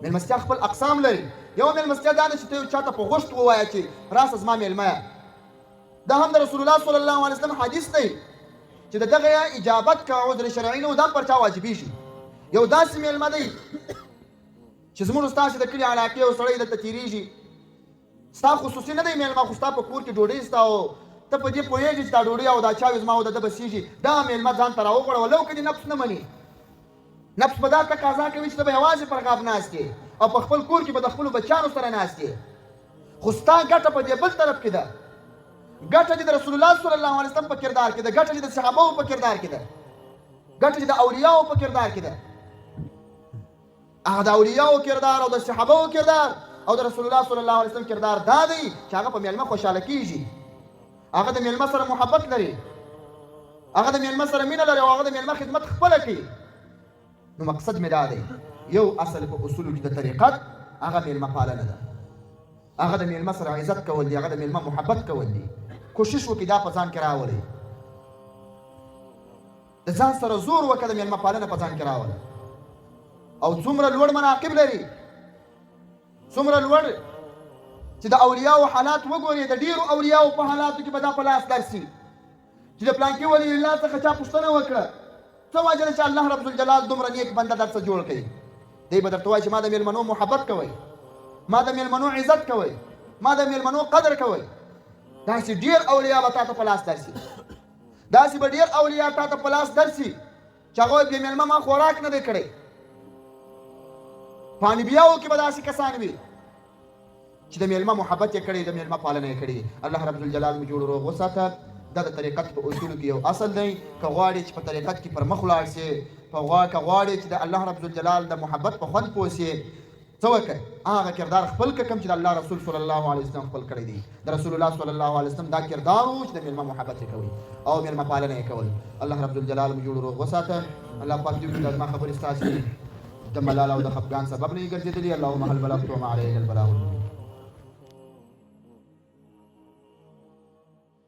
مېلمستیا خپل اقسام لري. یو مېلمستیا دا ده چې ته یو چاته په غوښت ووایه چې راسه زما مېلمه یه. دا هم د رسول الله صلی الله علیه وسلم حدیث دی چې د دغه اجابت که عذر شرعي نه و دا پر چا واجبېږي. یو داسې مېلمه دی چې زموږ ستاسې د کلي علاقې یو سړی دلته تېرېږي، ستا خصوصي نه دی مېلمه، خو ستا په کور کې ډوډۍ ستا او ته په دې پوهېږې چې دا ډوډۍ او دا چاوې زما او د ده بسېږي، دغه مېلمه ځان ته راوغوړوه. لو که دې نفس نه مني، نفس په دا تقاضا کوي چې ته به یوازې پر غاب ناست یې او په خپل کور کې به د خپلو بچیانو سره ناست یې، خو ستا ګټه په دې بل طرف کې ده. ګټه دې د رسول الله صلی الله علیه وسلم په کردار کې ده، ګټه دې د صحابهو په کردار کې ده، ګټه دې د اولیاو په کردار کې ده. هغه د اولیاو کردار او د صحابهو کردار او د رسول الله صلی الله علیه وسلم کردار دا دی چې هغه په مېلمه خوشحاله کېږي، هغه د مېلمه سره محبت لري، هغه د مېلمه سره مینه لري او هغه د مېلمه خدمت خپله کوي. نو مقصد مې دا دی، یو اصل په اصولو کې د طریقت هغه مېلمه پالنه ده، هغه د مېلمه سره عزت کول دي، هغه د مېلمه محبت کول دي. کوشش وکړئ دا په ځان کې راولئ، د ځان سره زور وکړه د مېلمه پالنه په ځان کې راوله. او څومره لوړ مناقب لري، څومره لوړ چې د اولیاو حالات وګورئ، د ډېرو اولیاو په حالاتو کې به دا په لاس درسي چې د پلانکي ولی الله څخه چا پوښتنه وکړه څه وجه ده چې الله رب الجلال دومره نیک بنده درڅه جوړ کړي، دی به درته وایي چې ما د مېلمنو محبت کوئ، ما د مېلمنو عزت کوئ، ما د مېلمنو قدر کوئ. داسې ډېر اولیا به تا ته په لاس درسي، داسې به ډېر اولیا تا ته په لاس درسي چې هغوی بې مېلمه ما خوراک نه دی کړی. په انبیاو کې به داسې کسان وي چې د مېلمه محبت یې کړی، د مېلمه پالنه یې کړې. الله رب الجلال مو جوړ روغ وساته. دا د طریقت په اصولو کې یو اصل دی. که غواړې چې په طریقت کې پر مخ ولاړ سې، که غواړې چې د الله رب الجلال د محبت په خوند پوه سې، څه وکړئ؟ هغه کردار خپل کړه کوم چې د الله رسول صلی الله علیه وسلم خپل کړی دی. د رسول الله صلی الله علیه وسلم دا کردار و چې د مېلمه محبت یې کوئ او مېلمه پالنه یې کول. الله رب الجلال مو جوړ روغ وساته. الله پاک دې وکړي زما خبرې ستاسې د ملال او د خفګان سبب نه یې ګرځېدلي. اللهم هل بلغت وما علیه البلاغ المبین.